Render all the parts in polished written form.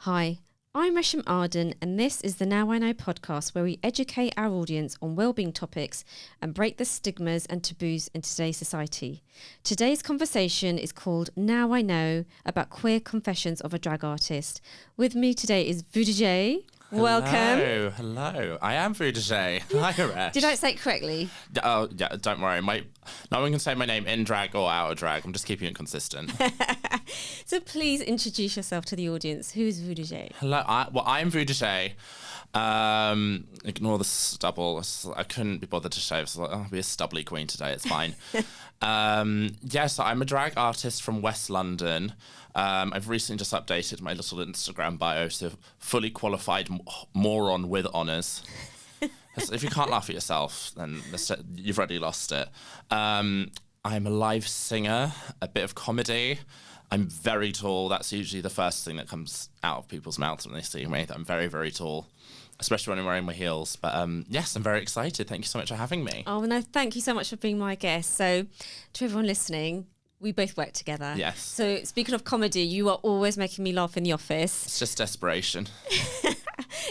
Hi, I'm Resham Arden, and this is the Now I Know podcast, where we educate our audience on wellbeing topics and break the stigmas and taboos in today's society. Today's conversation is called Now I Know, about queer confessions of a drag artist. With me today is Vudejai. Welcome. Hello. I am Vudejai. Hi, Resh. Did I say it correctly? Oh, yeah, don't worry. No one can say my name in drag or out of drag. I'm just keeping it consistent. So please introduce yourself to the audience. Who is Vudejai? Hello. I'm Vudejai. Ignore the stubble. I couldn't be bothered to shave, so I'll be a stubbly queen today. It's fine. So I'm a drag artist from West London. I've recently just updated my little Instagram bio to fully qualified moron with honours. If you can't laugh at yourself, then you've already lost it. I'm a live singer, a bit of comedy. I'm very tall. That's usually the first thing that comes out of people's mouths when they see me, that I'm very, very tall, especially when I'm wearing my heels. But yes, I'm very excited. Thank you so much for having me. Oh, no, thank you so much for being my guest. So to everyone listening, we both work together. Yes. So speaking of comedy, you are always making me laugh in the office. It's just desperation.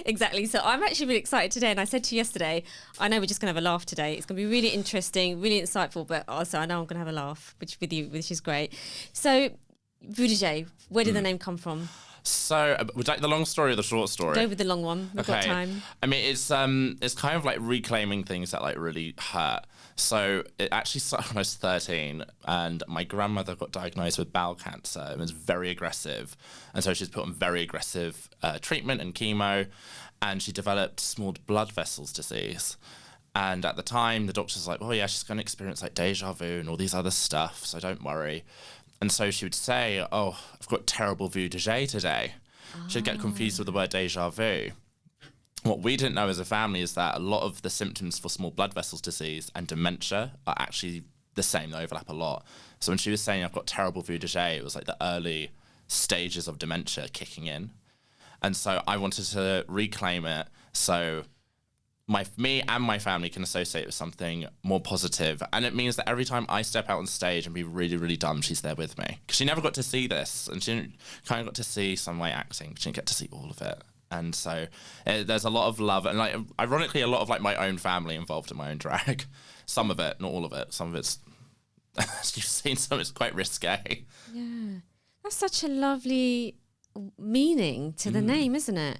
Exactly. So I'm actually really excited today. And I said to you yesterday, I know we're just going to have a laugh today. It's going to be really interesting, really insightful, but also I know I'm going to have a laugh, which is great. So Vudejai, where did the name come from? So, would you like the long story or the short story? Go with the long one. We've got time. I mean, it's kind of like reclaiming things that like really hurt. So it actually started when I was 13, and my grandmother got diagnosed with bowel cancer. It was very aggressive, and so she was put on very aggressive treatment and chemo, and she developed small blood vessels disease. And at the time, the doctor was like, "Oh yeah, she's going to experience like deja vu and all these other stuff, so don't worry." And so she would say, "Oh, I've got terrible Vudejai today." She'd get confused with the word deja vu. What we didn't know as a family is that a lot of the symptoms for small blood vessels disease and dementia are actually the same. They overlap a lot. So when she was saying, "I've got terrible Vudejai," it was like the early stages of dementia kicking in. And so I wanted to reclaim it so me and my family can associate it with something more positive. And it means that every time I step out on stage and be really, really dumb, she's there with me. Because she never got to see this, and she kind of got to see some of my acting. She didn't get to see all of it. And so there's a lot of love, and like ironically, a lot of like my own family involved in my own drag. Some of it, not all of it. Some of it's, as you've seen, some of it's quite risque. Yeah, that's such a lovely meaning to the name, isn't it?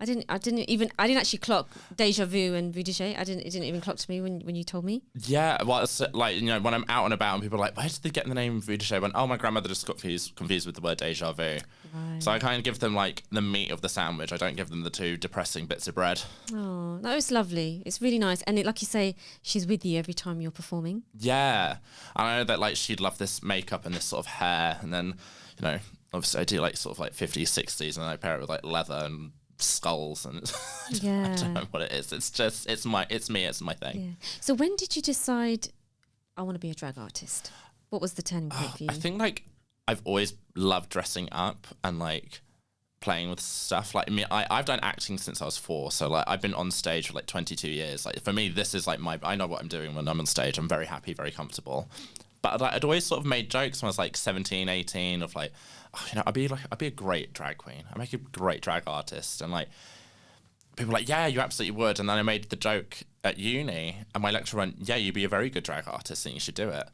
I didn't actually clock deja vu and Vudejai. It didn't even clock to me when you told me. Yeah, well, it's like, when I'm out and about and people are like, "Where did they get the name Vudejai?" When, "Oh, my grandmother just got confused with the word deja vu." Right. So I kind of give them like the meat of the sandwich. I don't give them the two depressing bits of bread. Oh, that was lovely. It's really nice. And like you say, she's with you every time you're performing. Yeah. I know that like she'd love this makeup and this sort of hair. And then, obviously I do like sort of like 50s, 60s, and I pair it with like leather and skulls, and I don't know what it is. It's my thing. Yeah. So when did you decide I want to be a drag artist? What was the turning point for you? I think like I've always loved dressing up and like playing with stuff. Like, I mean, I've done acting since I was 4, so like I've been on stage for like 22 years. Like for me, this is like I know what I'm doing when I'm on stage. I'm very happy, very comfortable. But like, I'd always sort of made jokes when I was like 17, 18 of like, I'd be a great drag queen. I'd make a great drag artist. And like, people were like, "Yeah, you absolutely would." And then I made the joke at uni, and my lecturer went, "Yeah, you'd be a very good drag artist and you should do it."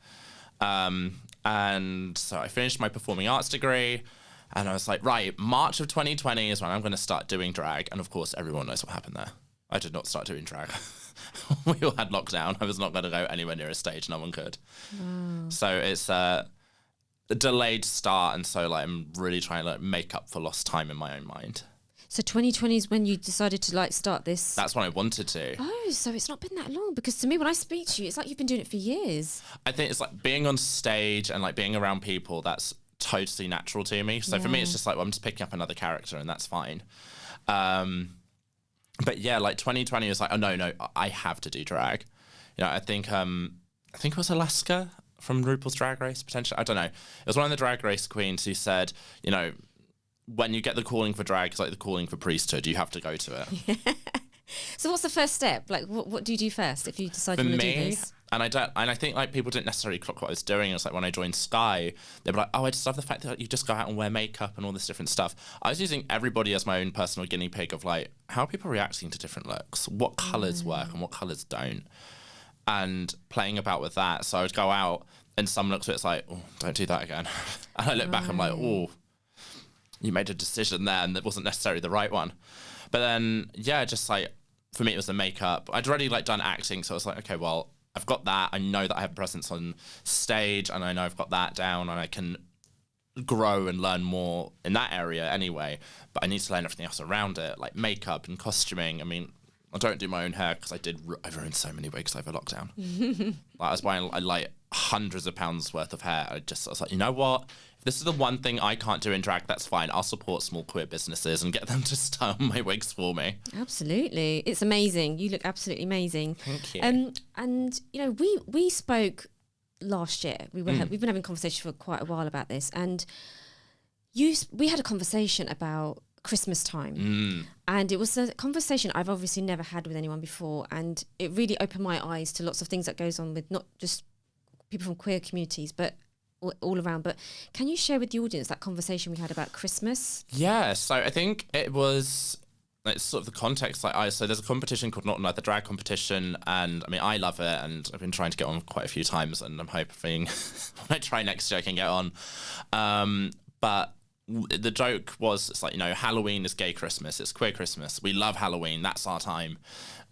And so I finished my performing arts degree, and I was like, right, March of 2020 is when I'm going to start doing drag. And of course, everyone knows what happened there. I did not start doing drag. We all had lockdown. I was not going to go anywhere near a stage. No one could. Wow. So it's a delayed start. And so like I'm really trying to like make up for lost time in my own mind. So 2020 is when you decided to like start this? That's when I wanted to. Oh, so it's not been that long, because to me, when I speak to you, it's like you've been doing it for years. I think it's like being on stage and like being around people, that's totally natural to me. So for me, it's just like, well, I'm just picking up another character and that's fine. But yeah, like 2020 was like, oh no, I have to do drag. I think it was Alaska from RuPaul's Drag Race, potentially. I don't know. It was one of the Drag Race queens who said, when you get the calling for drag, it's like the calling for priesthood. You have to go to it. So what's the first step? Like, what do you do first if you decide you want to do this? And I think like people didn't necessarily clock what I was doing. It's like when I joined Sky, they'd be like, oh, I just love the fact that you just go out and wear makeup and all this different stuff. I was using everybody as my own personal guinea pig of like, how are people reacting to different looks? What colours work and what colours don't? And playing about with that. So I would go out and some looks where it's like, oh, don't do that again. And I look back, I'm like, oh, you made a decision there and that wasn't necessarily the right one. But then, yeah, just like, for me, it was the makeup. I'd already like done acting. So I was like, okay, well, I've got that. I know that I have a presence on stage and I know I've got that down and I can grow and learn more in that area anyway. But I need to learn everything else around it, like makeup and costuming. I mean, I don't do my own hair because I ruined so many wigs over lockdown. Like, I was buying like hundreds of pounds worth of hair. I was like, you know what? If this is the one thing I can't do in drag, that's fine. I'll support small queer businesses and get them to style my wigs for me. Absolutely. It's amazing. You look absolutely amazing. Thank you. And, you know, we spoke last year. We've been having conversation for quite a while about this. And we had a conversation about Christmas time. And it was a conversation I've obviously never had with anyone before. And it really opened my eyes to lots of things that goes on with not just people from queer communities, but all around. But can you share with the audience that conversation we had about Christmas? Yeah, so I think it's sort of the context. So there's a competition called Not Another Drag Competition, and I mean I love it, and I've been trying to get on quite a few times, and I'm hoping when I try next year I can get on. But the joke was, it's like, you know, Halloween is gay Christmas, it's queer Christmas. We love Halloween. That's our time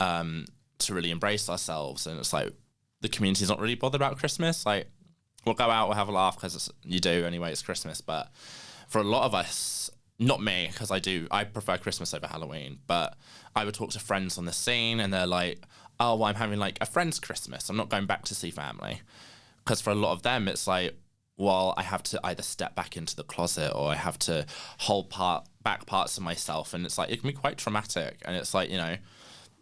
to really embrace ourselves. And it's like the community's not really bothered about Christmas. Like, we'll go out, we'll have a laugh because you do anyway, it's Christmas. But for a lot of us, not me, because I prefer Christmas over Halloween, but I would talk to friends on the scene and they're like, oh, well, I'm having like a friend's Christmas. I'm not going back to see family. Because for a lot of them, it's like, well, I have to either step back into the closet or I have to hold back parts of myself. And it's like, it can be quite traumatic. And it's like, you know,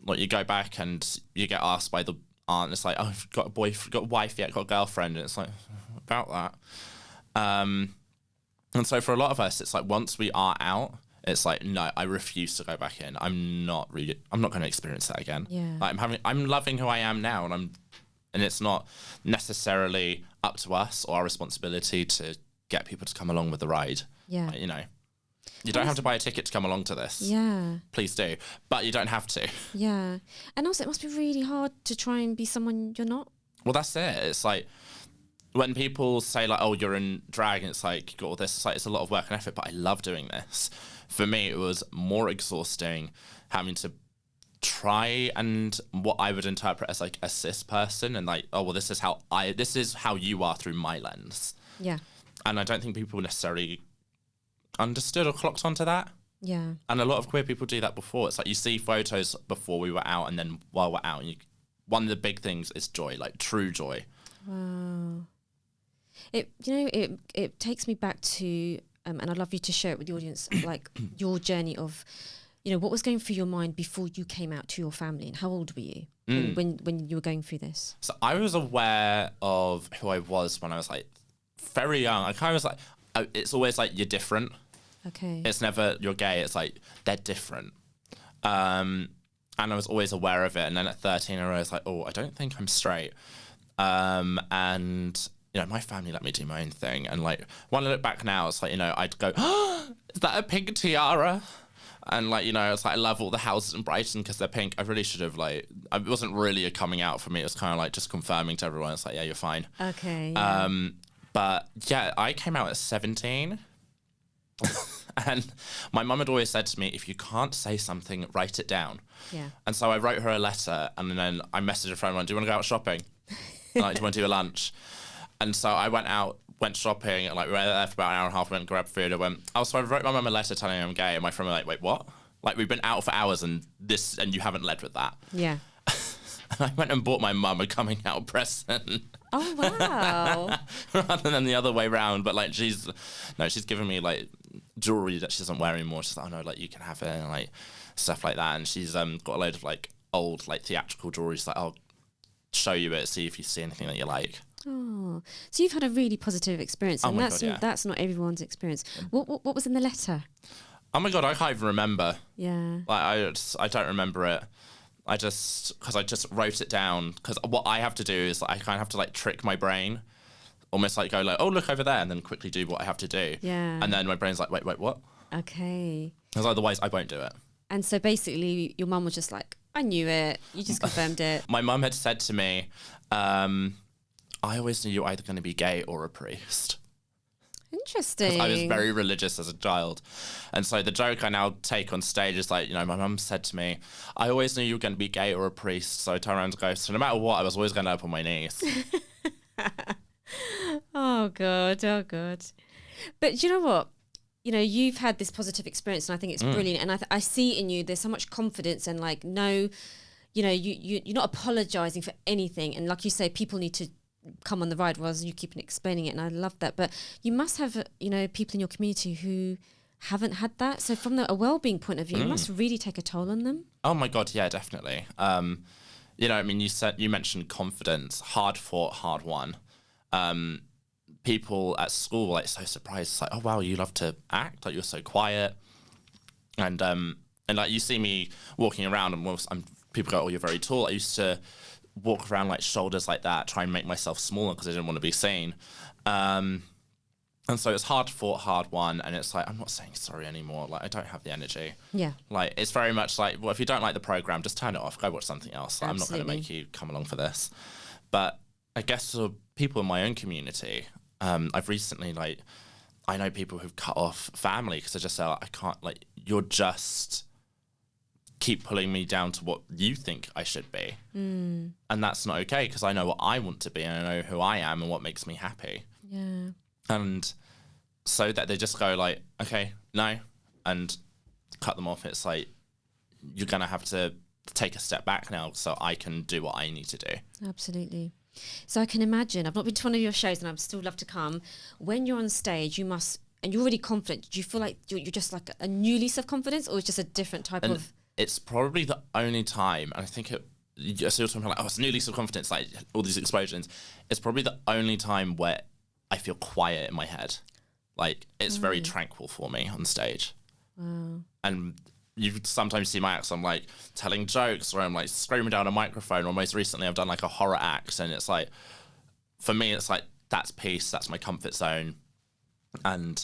like you go back and you get asked by the aunt, it's like, oh, I've got a wife yet, got a girlfriend. And it's like, about that. And so for a lot of us, it's like, once we are out, it's like, no, I refuse to go back in. I'm not going to experience that again. Yeah. Like, I'm loving who I am now, and it's not necessarily up to us or our responsibility to get people to come along with the ride. Yeah. Like, you know, you don't have to buy a ticket to come along to this. Yeah. Please do. But you don't have to. Yeah. And also it must be really hard to try and be someone you're not. Well, that's it. It's like, when people say like, oh, you're in drag, and it's like, you got all this, it's like, it's a lot of work and effort, but I love doing this. For me, it was more exhausting having to try and what I would interpret as like a cis person and like, oh, well, this is how you are through my lens. Yeah. And I don't think people necessarily understood or clocked onto that. Yeah. And a lot of queer people do that before. It's like you see photos before we were out and then while we're out. And one of the big things is joy, like true joy. Wow. It takes me back to, and I'd love you to share it with the audience, like your journey of, you know, what was going through your mind before you came out to your family, and how old were you when you were going through this? So I was aware of who I was when I was like very young. I kind of was like, it's always like, you're different. Okay. It's never you're gay. It's like, they're different. And I was always aware of it. And then at 13, I realized like, oh, I don't think I'm straight. And you know, my family let me do my own thing. And like, when I look back now, it's like, you know, I'd go, oh, is that a pink tiara? And like, you know, it's like, I love all the houses in Brighton because they're pink. I really should have like, it wasn't really a coming out for me. It was kind of like just confirming to everyone. It's like, yeah, you're fine. Okay. Yeah. But yeah, I came out at 17. And my mum had always said to me, if you can't say something, write it down. Yeah. And so I wrote her a letter, and then I messaged a friend, do you want to go out shopping? Like, do you want to do a lunch? And so I went shopping, and like we were there for about an hour and a half, went and grabbed food. I went, oh, so I wrote my mum a letter telling her I'm gay, and my friend was like, wait, what? Like, we've been out for hours and you haven't led with that. Yeah. And I went and bought my mum a coming out present. Oh, wow. Rather than the other way round. But like, she's given me like jewelry that she doesn't wear anymore. She's like, oh no, like you can have it, and like stuff like that. And she's got a load of like old like theatrical jewelry. She's like, I'll show you it, see if you see anything that you like. Oh, so you've had a really positive experience, and that's not everyone's experience. What was in the letter? Oh my God, I can't even remember. Yeah. Like I don't remember it. because I just wrote it down, because what I have to do is I kind of have to like trick my brain, almost like go like, oh, look over there, and then quickly do what I have to do. Yeah. And then my brain's like, wait, what? Okay. Because otherwise I won't do it. And so basically your mum was just like, I knew it. You just confirmed it. My mum had said to me, I always knew you were either going to be gay or a priest. Interesting. I was very religious as a child. And so the joke I now take on stage is like, you know, my mum said to me, I always knew you were going to be gay or a priest. So I turn around and go, so no matter what, I was always going to end up on my knees. Oh, God. Oh, God. But you know what? You know, you've had this positive experience and I think it's brilliant. And I see in you, there's so much confidence and like, no, you know, you're not apologizing for anything. And like you say, people need to come on the ride whilst you keep explaining it. And I love that. But you must have, you know, people in your community who haven't had that. So from a well-being point of view, it must really take a toll on them. Oh my God. Yeah, definitely. You know, I mean, you mentioned confidence, hard fought, hard won. People at school were like so surprised. It's like, oh wow, you love to act, like you're so quiet, and like you see me walking around, and people go, oh, you're very tall. I used to walk around like shoulders like that, try and make myself smaller because I didn't want to be seen. And so it's hard fought, hard won, and it's like I'm not saying sorry anymore. Like I don't have the energy. Yeah. Like it's very much like, well, if you don't like the program, just turn it off. Go watch something else. Like, I'm not going to make you come along for this. But I guess for people in my own community, I've recently, like, I know people who've cut off family because they just say, like, I can't, like, you're just keep pulling me down to what you think I should be. And that's not okay because I know what I want to be and I know who I am and what makes me happy. Yeah. And so that they just go like, okay, no, and cut them off. It's like, you're going to have to take a step back now so I can do what I need to do. Absolutely. So I can imagine, I've not been to one of your shows and I'd still love to come. When you're on stage, you must, and you're already confident, do you feel like you're just like a new lease of confidence or it's just a different type of... It's probably the only time, and I think so you're talking about like, oh, it's a new lease of confidence, like all these explosions. It's probably the only time where I feel quiet in my head. Like it's very tranquil for me on stage. Wow. And you sometimes see my acts, I'm like telling jokes or I'm like screaming down a microphone, or most recently I've done like a horror act, and it's like, for me, it's like, that's peace, that's my comfort zone. And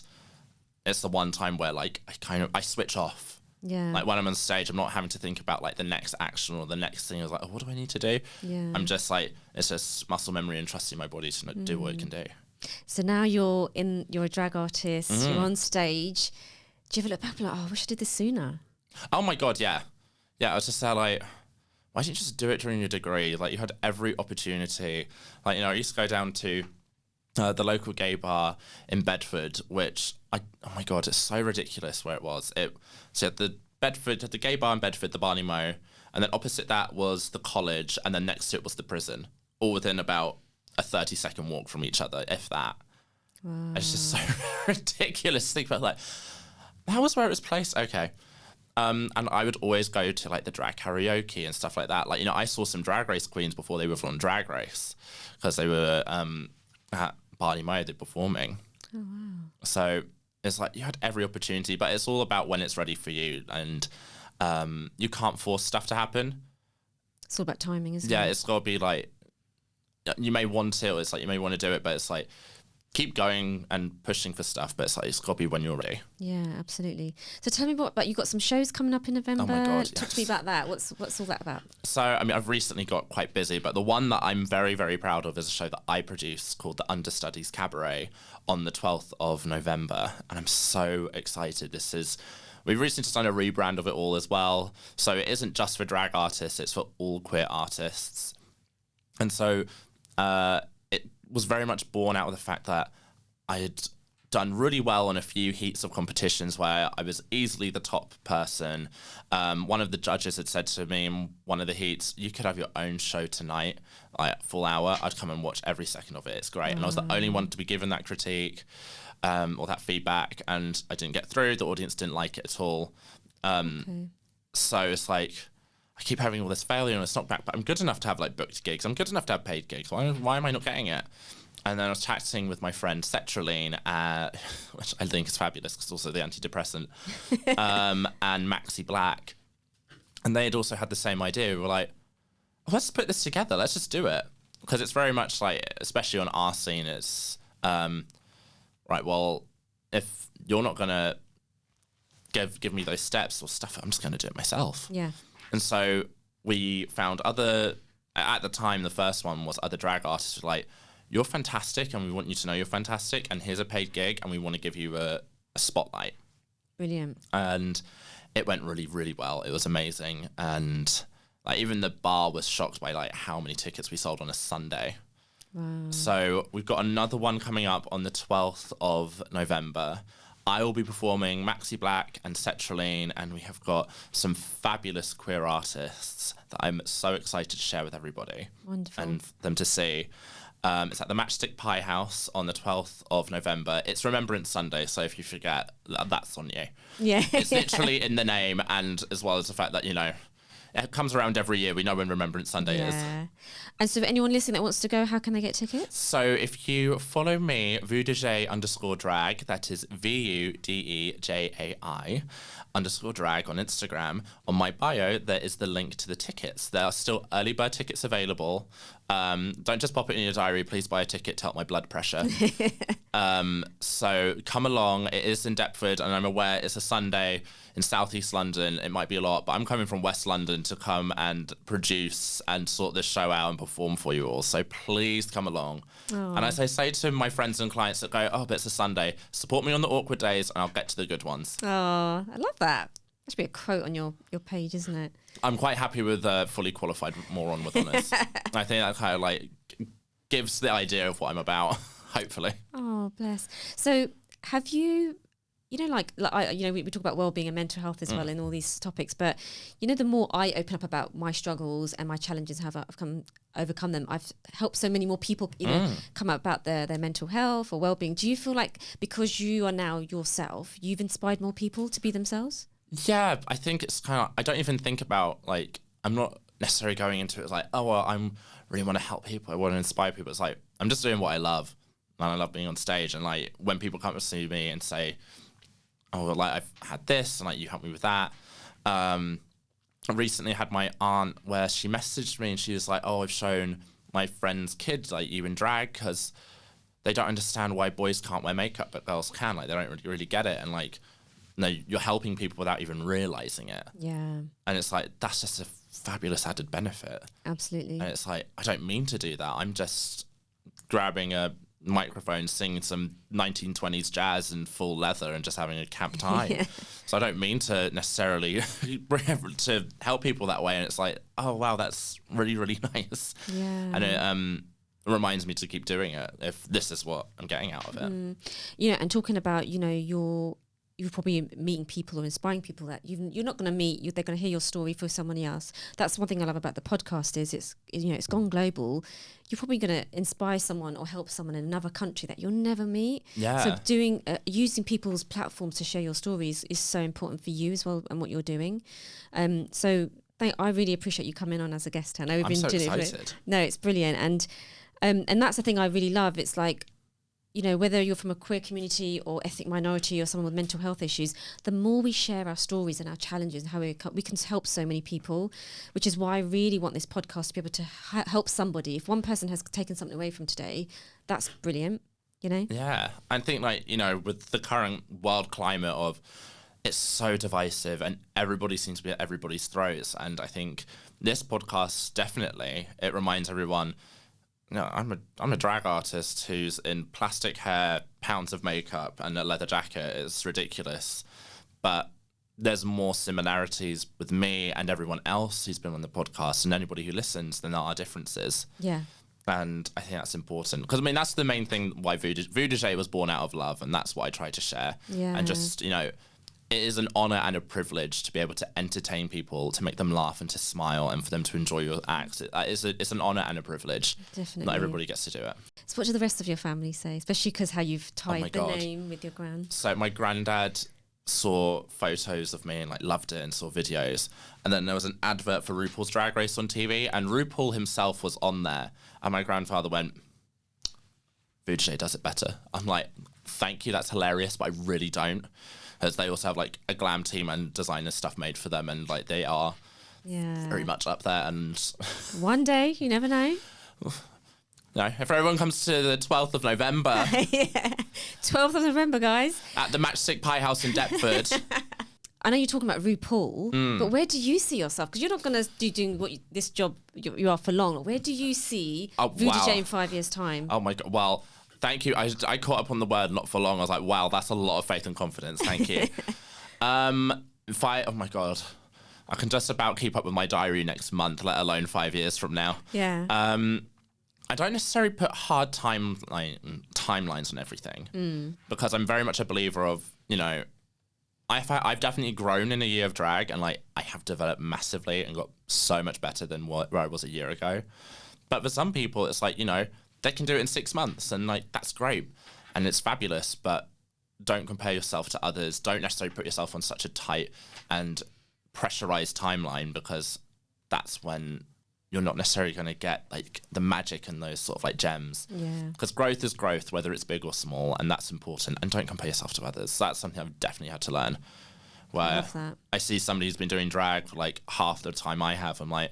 it's the one time where like I switch off. Yeah. Like when I'm on stage, I'm not having to think about like the next action or the next thing. I was like, oh, what do I need to do? Yeah. I'm just like, it's just muscle memory and trusting my body to do what it can do. So now you're a drag artist, you're on stage. Do you ever look back and be like, oh, I wish I did this sooner? Oh my God, yeah. Yeah, I was just there like, why didn't you just do it during your degree? Like you had every opportunity. Like, you know, I used to go down to the local gay bar in Bedford, which oh my God, it's so ridiculous where it was. So at the gay bar in Bedford, the Barney Mo, and then opposite that was the college, and then next to it was the prison, all within about a 30-second walk from each other, if that. Wow. It's just so ridiculous to think about, like, that was where it was placed? Okay. And I would always go to like the drag karaoke and stuff like that. Like, you know, I saw some Drag Race queens before they were on Drag Race because they were at Barney Mo, they're performing. Oh, wow. So it's like you had every opportunity, but it's all about when it's ready for you. And you can't force stuff to happen. It's all about timing, isn't it? Yeah, it's got to be like, you may want it, or it's like you may want to do it, but it's like, keep going and pushing for stuff, but it's got to be when you're ready. Yeah, absolutely. So tell me about you got some shows coming up in November. Oh my God, Talk to me about that. What's all that about? So, I mean, I've recently got quite busy, but the one that I'm very, very proud of is a show that I produced called the Understudies Cabaret on the 12th of November. And I'm so excited. We've recently just done a rebrand of it all as well. So it isn't just for drag artists, it's for all queer artists. And so it was very much born out of the fact that I had done really well on a few heats of competitions where I was easily the top person. One of the judges had said to me in one of the heats, you could have your own show tonight, like full hour. I'd come and watch every second of it. It's great. And I was the only one to be given that critique or that feedback, and I didn't get through. The audience didn't like it at all. So it's like, I keep having all this failure and it's not back, but I'm good enough to have like booked gigs. I'm good enough to have paid gigs. Why am I not getting it? And then I was chatting with my friend Cetraline, which I think is fabulous because it's also the antidepressant, and Maxi Black. And they had also had the same idea. We were like, oh, let's put this together. Let's just do it. Because it's very much like, especially on our scene, it's, right, well, if you're not going to give me those steps or stuff, I'm just going to do it myself. Yeah. And so we found at the time, the first one was other drag artists were like, you're fantastic and we want you to know you're fantastic, and here's a paid gig and we want to give you a spotlight. Brilliant. And it went really, really well. It was amazing. And like even the bar was shocked by like how many tickets we sold on a Sunday. Wow. So we've got another one coming up on the 12th of November. I will be performing Maxi Black and Cetraline, and we have got some fabulous queer artists that I'm so excited to share with everybody. Wonderful. And for them to see. It's at the Matchstick Pie House on the 12th of November. It's Remembrance Sunday, so if you forget, that's on you. Yeah. It's literally in the name, and as well as the fact that, you know, it comes around every year. We know when Remembrance Sunday is. And so for anyone listening that wants to go, how can they get tickets? So if you follow me, Vudejai _drag, that is VUDEJAI_drag on Instagram, on my bio, there is the link to the tickets. There are still early bird tickets available. Don't just pop it in your diary. Please buy a ticket to help my blood pressure. So come along. It is in Deptford, and I'm aware it's a Sunday in Southeast London. It might be a lot, but I'm coming from West London to come and produce and sort this show out and perform for you all. So please come along. Aww. And as I say to my friends and clients that go, oh, but it's a Sunday, support me on the awkward days and I'll get to the good ones. Oh, I love that. That should be a quote on your page, isn't it? I'm quite happy with fully qualified moron with honours. I think that kind of like gives the idea of what I'm about, hopefully. Oh, bless. So have you, like we talk about wellbeing and mental health as well in all these topics, but, the more I open up about my struggles and my challenges, how I've overcome them, I've helped so many more people, come out about their mental health or wellbeing. Do you feel like because you are now yourself, you've inspired more people to be themselves? Yeah, I think it's kind of, I don't even think about, like, I'm not necessarily going into it as like, oh, well, I'm really want to help people. I want to inspire people. It's like, I'm just doing what I love. And I love being on stage. And like, when people come to see me and say, oh, well, like, I've had this and like, you helped me with that. I recently had my aunt where she messaged me and she was like, oh, I've shown my friend's kids like you in drag because they don't understand why boys can't wear makeup but girls can. Like, they don't really get it. And like, no, you're helping people without even realizing it. Yeah. And it's like, that's just a fabulous added benefit. Absolutely. And it's like, I don't mean to do that. I'm just grabbing a microphone, singing some 1920s jazz in full leather and just having a camp time. Yeah. So I don't mean to necessarily to help people that way. And it's like, oh, wow, that's really, really nice. Yeah. And it reminds me to keep doing it if this is what I'm getting out of it. And talking about, you're probably meeting people or inspiring people that you're not going to meet. They're going to hear your story for somebody else. That's one thing I love about the podcast is it's gone global. You're probably going to inspire someone or help someone in another country that you'll never meet. Yeah. So using people's platforms to share your stories is so important for you as well and what you're doing. So I really appreciate you coming on as a guest. I know we've been so doing excited. No, it's brilliant. And that's the thing I really love. It's like, whether you're from a queer community or ethnic minority or someone with mental health issues, the more we share our stories and our challenges and how we can help so many people, which is why I really want this podcast to be able to help somebody. If one person has taken something away from today, that's brilliant, Yeah, I think with the current world climate of it's so divisive and everybody seems to be at everybody's throats. And I think this podcast definitely, it reminds everyone, I'm a drag artist who's in plastic hair, pounds of makeup, and a leather jacket. It's ridiculous. But there's more similarities with me and everyone else who's been on the podcast and anybody who listens than there are differences. Yeah. And I think that's important. Because, that's the main thing why Vudejai was born out of love, and that's what I try to share. Yeah. And just, it is an honour and a privilege to be able to entertain people, to make them laugh and to smile and for them to enjoy your acts. It's an honour and a privilege. Definitely. Not everybody gets to do it. So what do the rest of your family say? Especially because how you've tied the name with your gran. So my granddad saw photos of me and loved it and saw videos. And then there was an advert for RuPaul's Drag Race on TV and RuPaul himself was on there. And my grandfather went, Vudejai does it better. I'm like, thank you, that's hilarious, but I really don't. As they also have a glam team and designer stuff made for them, and they are Yeah. very much up there. And one day, you never know. no, if everyone comes to the 12th of November. Yeah. 12th of November, guys. At the Matchstick Pie House in Deptford. I know you're talking about RuPaul, but where do you see yourself? Because you're not going to be doing this job you are for long. Where do you see Vudejai in 5 years' time? Oh my God. Well, thank you. I caught up on the word not for long. I was like, wow, that's a lot of faith and confidence. Thank you. Oh my God. I can just about keep up with my diary next month, let alone 5 years from now. Yeah. I don't necessarily put hard timelines on everything because I'm very much a believer of, I've definitely grown in a year of drag, and like I have developed massively and got so much better than where I was a year ago. But for some people, it's like, they can do it in 6 months, and like that's great and it's fabulous, but don't compare yourself to others. Don't necessarily put yourself on such a tight and pressurized timeline, because that's when you're not necessarily going to get like the magic and those sort of like gems. Yeah. Because growth is growth, whether it's big or small, and that's important. And don't compare yourself to others. That's something I've definitely had to learn. Where I see somebody who's been doing drag for like half the time I have, I'm like,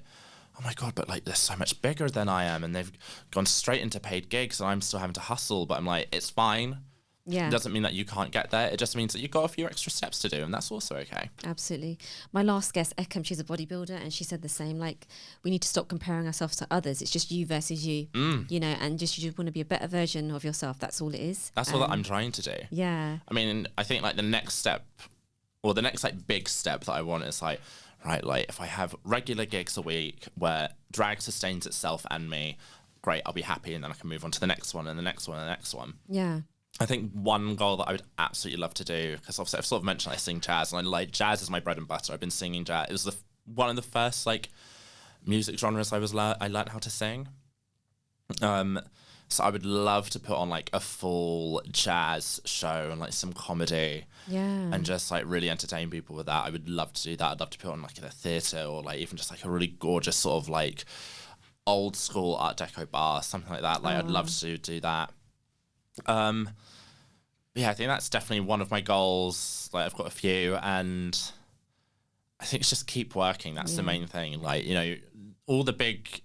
oh my God, but like they're so much bigger than I am, and they've gone straight into paid gigs, and I'm still having to hustle. But I'm like, it's fine. Yeah. It doesn't mean that you can't get there. It just means that you've got a few extra steps to do, and that's also okay. Absolutely. My last guest, Ekam, she's a bodybuilder, and she said the same. Like, we need to stop comparing ourselves to others. It's just you versus you, and just you want to be a better version of yourself. That's all it is. That's all that I'm trying to do. Yeah. I mean, I think like the next step, or the next like big step that I want is like, right, like if I have regular gigs a week where drag sustains itself and me, great, I'll be happy, and then I can move on to the next one and the next one and the next one. Yeah. I think one goal that I would absolutely love to do, because obviously I've sort of mentioned I sing jazz, and I like jazz is my bread and butter. I've been singing jazz. It was one of the first like music genres I learned how to sing. So I would love to put on like a full jazz show and like some comedy, and just like really entertain people with that. I would love to do that. I'd love to put on like in a theatre, or like even just like a really gorgeous sort of like old school Art Deco bar, something like that. Like I'd love to do that. Yeah, I think that's definitely one of my goals. Like I've got a few, and I think it's just keep working. That's the main thing. Like, all the big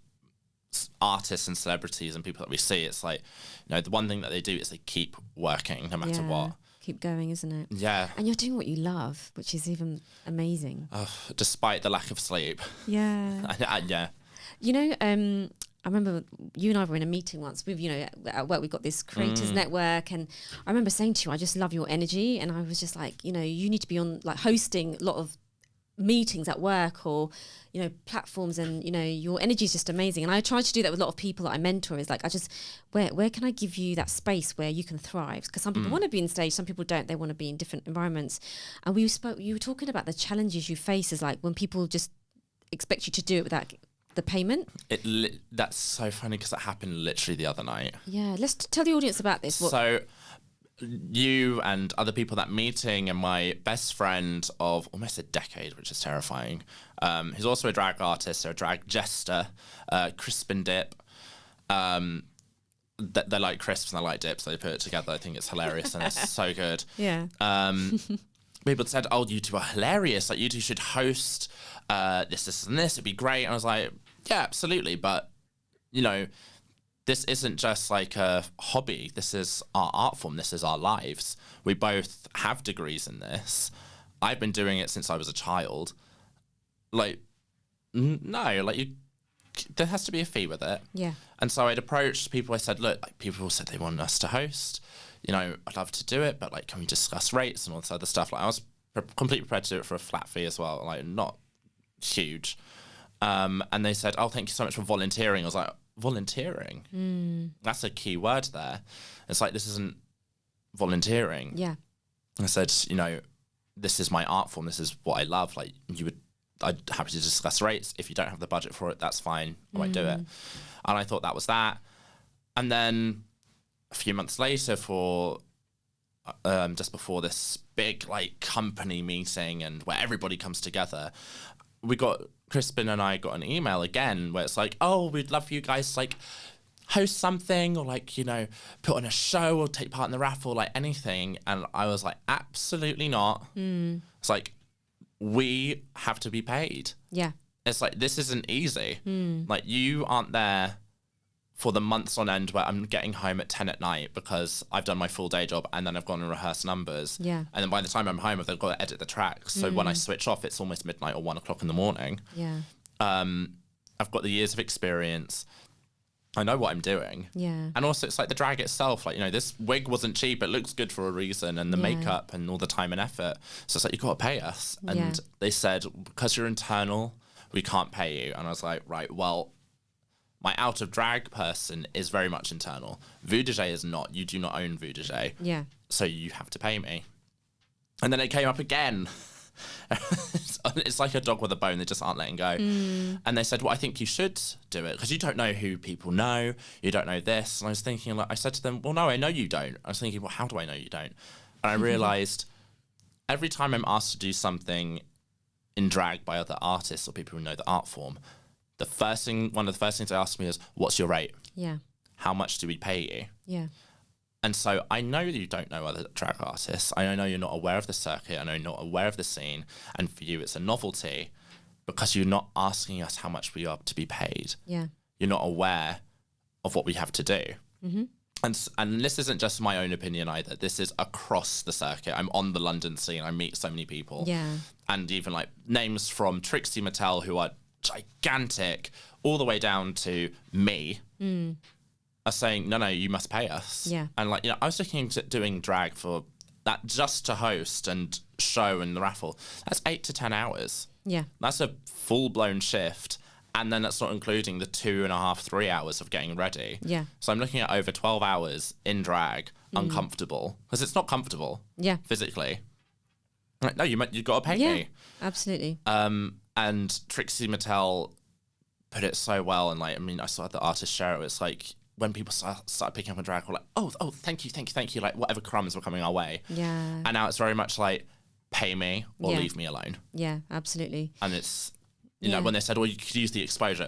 artists and celebrities and people that we see, it's like, the one thing that they do is they keep working no matter what. Keep going, isn't it? Yeah. And you're doing what you love, which is even amazing. Despite the lack of sleep. Yeah. Yeah. I remember you and I were in a meeting once with, at work we've got this creators network, and I remember saying to you, I just love your energy, and I was just like, you need to be on like hosting a lot of meetings at work or, platforms, and, your energy is just amazing. And I try to do that with a lot of people that I mentor, is like, where can I give you that space where you can thrive? Because some people want to be on stage, some people don't, they want to be in different environments. And you were talking about the challenges you face, is like when people just expect you to do it without the payment. That's so funny, because it happened literally the other night. Yeah, let's tell the audience about this. So you and other people at that meeting, and my best friend of almost a decade, which is terrifying, who's also a drag artist or a drag jester, Crispin Dip. They like crisps and they like dips, so they put it together. I think it's hilarious and it's so good. Yeah. People said, oh, you two are hilarious, like you two should host this and this, it'd be great. And I was like, yeah, absolutely, but this isn't just like a hobby. This is our art form. This is our lives. We both have degrees in this. I've been doing it since I was a child. Like, no, like there has to be a fee with it. Yeah. And so I'd approached people. I said, look, like people said they wanted us to host. I'd love to do it, but like, can we discuss rates and all this other stuff? Like, I was completely prepared to do it for a flat fee as well. Like, not huge. And they said, oh, thank you so much for volunteering. I was like, volunteering? That's a key word there. It's like, this isn't volunteering. Yeah. I said, this is my art form. This is what I love. Like, I'd happy to discuss rates. If you don't have the budget for it, that's fine. I won't do it. And I thought that was that. And then a few months later, for just before this big like company meeting and where everybody comes together, Crispin and I got an email again where it's like, oh, we'd love for you guys to like host something, or like, put on a show or take part in the raffle, like anything. And I was like, absolutely not. It's like, we have to be paid. Yeah. it's like, this isn't easy. Like, you aren't there for the months on end where I'm getting home at 10 at night because I've done my full day job and then I've gone and rehearsed numbers. Yeah. And then by the time I'm home, I've got to edit the tracks. So when I switch off, it's almost midnight or 1 o'clock in the morning. Yeah. I've got the years of experience. I know what I'm doing. Yeah. And also, it's like the drag itself. Like, you know, this wig wasn't cheap. It looks good for a reason. And the makeup and all the time and effort. So it's like, you've got to pay us. And they said, because you're internal, we can't pay you. And I was like, right, well, my out of drag person is very much internal. Vudejai is not. You do not own Vudejai. Yeah. So you have to pay me. And then it came up again. It's like a dog with a bone. They just aren't letting go. And they said, well, I think you should do it because you don't know who people know. You don't know this. And I was thinking, like, I said to them, well, no, I know you don't. I was thinking, well, how do I know you don't? And I realized every time I'm asked to do something in drag by other artists or people who know the art form, one of the first things they ask me is, what's your rate? Yeah. How much do we pay you? Yeah. And so I know you don't know other drag artists. I know you're not aware of the circuit. I know you're not aware of the scene. And for you, it's a novelty because you're not asking us how much we are to be paid. Yeah. You're not aware of what we have to do. And this isn't just my own opinion either. This is across the circuit. I'm on the London scene. I meet so many people. Yeah. And even like names from Trixie Mattel, who are gigantic, all the way down to me. Are saying, no, you must pay us. Yeah. And like, you know, I was looking at doing drag for that just to host and show and the raffle. That's 8 to 10 hours. Yeah. That's a full blown shift. And then that's not including the 2.5, 3 hours of getting ready. Yeah. So I'm looking at over 12 hours in drag, uncomfortable, because it's not comfortable. Yeah. Physically. Like, no, you got to pay Yeah. me. Absolutely. And Trixie Mattel put it so well. And like, I mean, I saw the artist share it. It's like, when people started picking up on drag, we're like, oh, thank you. Like, whatever crumbs were coming our way. Yeah. And now it's very much like, pay me or Yeah. leave me alone. Yeah, absolutely. And it's, you know, when they said, well, you could use the exposure.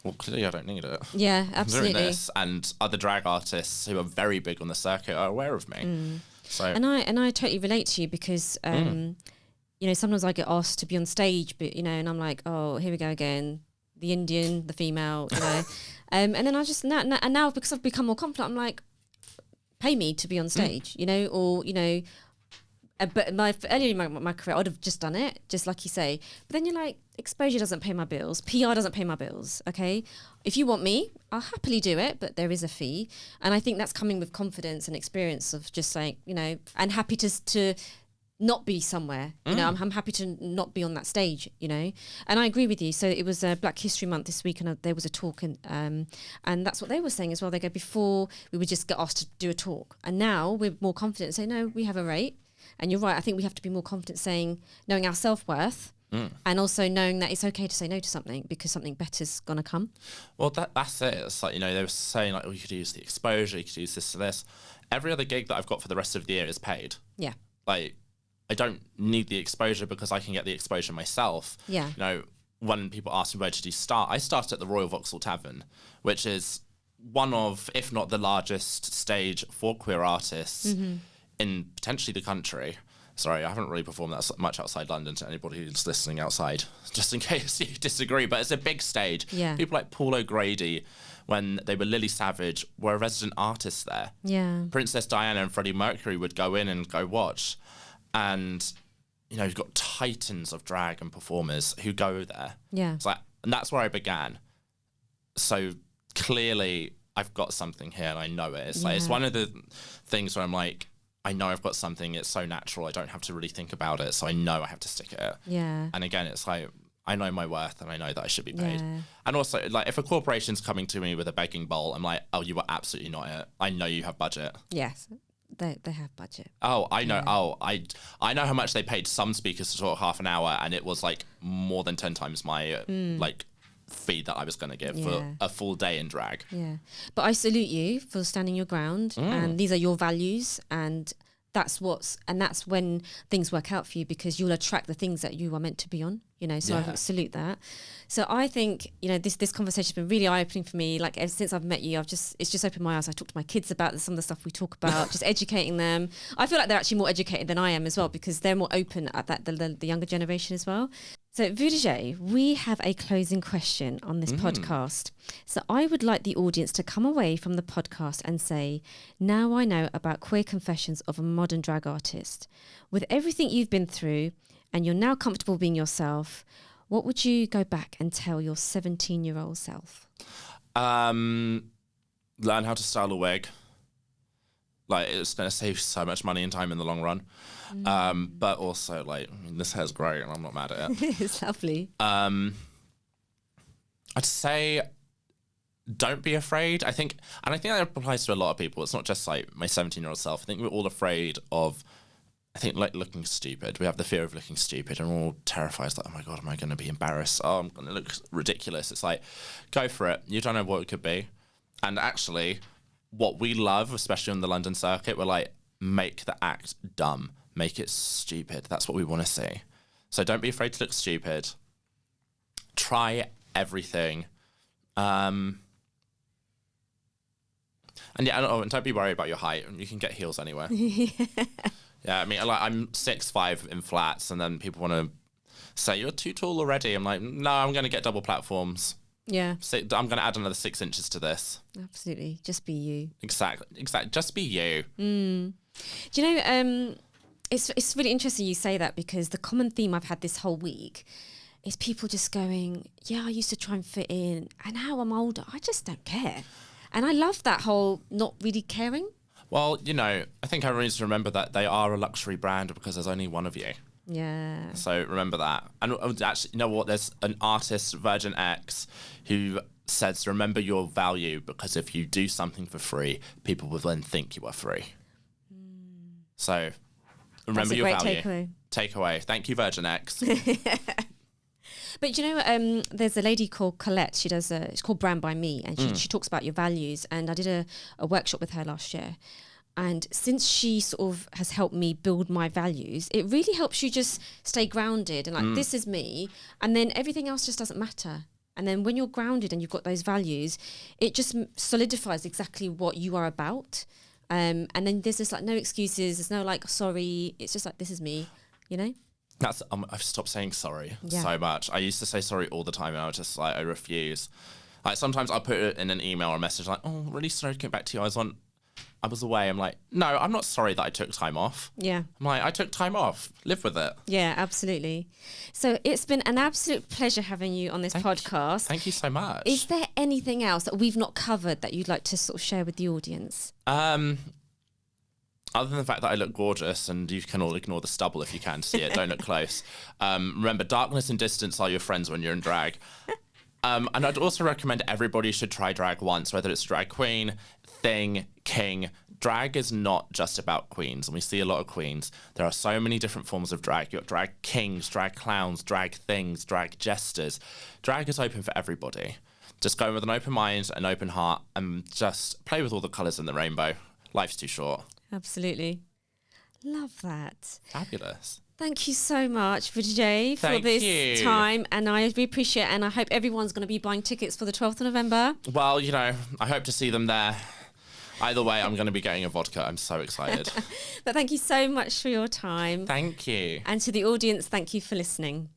Well, clearly I don't need it. Yeah, I'm absolutely. doing this, and other drag artists who are very big on the circuit are aware of me. So And I totally relate to you because, you know, sometimes I get asked to be on stage, but, you know, and I'm like, oh, here we go again. The Indian, the female, you know. And then I just, now because I've become more confident, I'm like, pay me to be on stage, you know, or, you know, but earlier in my career, I would have just done it, just like you say. But then you're like, exposure doesn't pay my bills. PR doesn't pay my bills, okay? If you want me, I'll happily do it, but there is a fee. And I think that's coming with confidence and experience of just like, you know, and happy to not be somewhere, you know, I'm happy to not be on that stage, you know, and I agree with you. So it was Black History Month this week, and there was a talk, and that's what they were saying as well. They go, before we would just get asked to do a talk, and now we're more confident and say, no, we have a rate. And you're right, I think we have to be more confident saying, knowing our self-worth, and also knowing that it's okay to say no to something because something better's gonna come. well, that's it. It's like, you know, they were saying like, oh, you could use the exposure, you could use this to this. Every other gig that I've got for the rest of the year is paid. Yeah. Like, I don't need the exposure because I can get the exposure myself. Yeah. You know, when people ask me where did you start, I started at the Royal Vauxhall Tavern, which is one of, if not the largest stage for queer artists in potentially the country. Sorry, I haven't really performed that much outside London to anybody who's listening outside, just in case you disagree, but it's a big stage. Yeah. People like Paul O'Grady, when they were Lily Savage, were a resident artist there. Yeah. Princess Diana and Freddie Mercury would go in and go watch. And, you know, you've got titans of drag and performers who go there. Yeah. It's like, and that's where I began. So clearly I've got something here and I know it. It's like, it's one of the things where I'm like, I know I've got something. It's so natural. I don't have to really think about it. So I know I have to stick at it. Yeah. And again, it's like, I know my worth and I know that I should be paid. Yeah. And also, like, if a corporation's coming to me with a begging bowl, I'm like, oh, you are absolutely not it. I know you have budget. Yes. They have budget. Oh, I know. Yeah. Oh, I know how much they paid some speakers to talk half an hour, and it was like more than 10 times my like fee that I was going to give for a full day in drag. Yeah, but I salute you for standing your ground, and these are your values, and that's when things work out for you because you'll attract the things that you are meant to be on. You know, so I salute that. So I think, you know, this conversation has been really eye-opening for me. Like, ever since I've met you, it's just opened my eyes. I talk to my kids about some of the stuff we talk about, just educating them. I feel like they're actually more educated than I am as well because they're more open at that the younger generation as well. So, Vudejai, we have a closing question on this podcast. So, I would like the audience to come away from the podcast and say, now I know about queer confessions of a modern drag artist. With everything you've been through and you're now comfortable being yourself, what would you go back and tell your 17-year-old self? Learn how to style a wig. Like, it's going to save so much money and time in the long run. But also, like, I mean, this hair's great and I'm not mad at it. It's lovely. I'd say don't be afraid. I think that applies to a lot of people. It's not just like my 17-year-old self. I think we're all afraid of, like looking stupid. We have the fear of looking stupid and we're all terrified. It's like, oh my God, am I going to be embarrassed? Oh, I'm going to look ridiculous. It's like, go for it. You don't know what it could be. And actually, what we love, especially on the London circuit, we're like, make the act dumb. Make it stupid. That's what we want to see. So don't be afraid to look stupid. Try everything. And don't be worried about your height. You can get heels anywhere. Yeah, I mean, like, I'm 6'5" in flats, and then people want to say, you're too tall already. I'm like, no, I'm going to get double platforms. Yeah. So I'm going to add another 6 inches to this. Absolutely. Just be you. Exactly. Just be you. Do you know, it's really interesting you say that, because the common theme I've had this whole week is people just going, yeah, I used to try and fit in, and now I'm older, I just don't care. And I love that whole not really caring. Well, you know, I think everyone needs to remember that they are a luxury brand because there's only one of you. Yeah. So remember that. And actually, you know what? There's an artist, Virgin X, who says, remember your value, because if you do something for free, people will then think you are free. So remember your value. Takeaway. Thank you, Virgin X. But you know, there's a lady called Colette. She does it's called Brand by Me, and she talks about your values. And I did a workshop with her last year. And since she sort of has helped me build my values, it really helps you just stay grounded and like, this is me. And then everything else just doesn't matter. And then when you're grounded and you've got those values, it just solidifies exactly what you are about. And then there's just like no excuses. There's no like, sorry. It's just like, this is me, you know? That's I've stopped saying sorry so much. I used to say sorry all the time, and I was just like, I refuse. Like, sometimes I'll put it in an email or a message like, oh, really sorry to get back to you. I was away. I'm like, no, I'm not sorry that I took time off. Yeah. I'm like, I took time off. Live with it. Yeah, absolutely. So it's been an absolute pleasure having you on this podcast. Thank you so much. Is there anything else that we've not covered that you'd like to sort of share with the audience? Other than the fact that I look gorgeous, and you can all ignore the stubble if you can see it, don't look close. Remember, darkness and distance are your friends when you're in drag. And I'd also recommend everybody should try drag once, whether it's drag queen, thing, king. Drag is not just about queens, and we see a lot of queens. There are so many different forms of drag. You've got drag kings, drag clowns, drag things, drag jesters. Drag is open for everybody. Just go in with an open mind, an open heart, and just play with all the colours in the rainbow. Life's too short. Absolutely. Love that. Fabulous. Thank you so much, Vudejai, for this time. And I really appreciate it. And I hope everyone's going to be buying tickets for the 12th of November. Well, you know, I hope to see them there. Either way, I'm going to be getting a vodka. I'm so excited. But thank you so much for your time. Thank you. And to the audience, thank you for listening.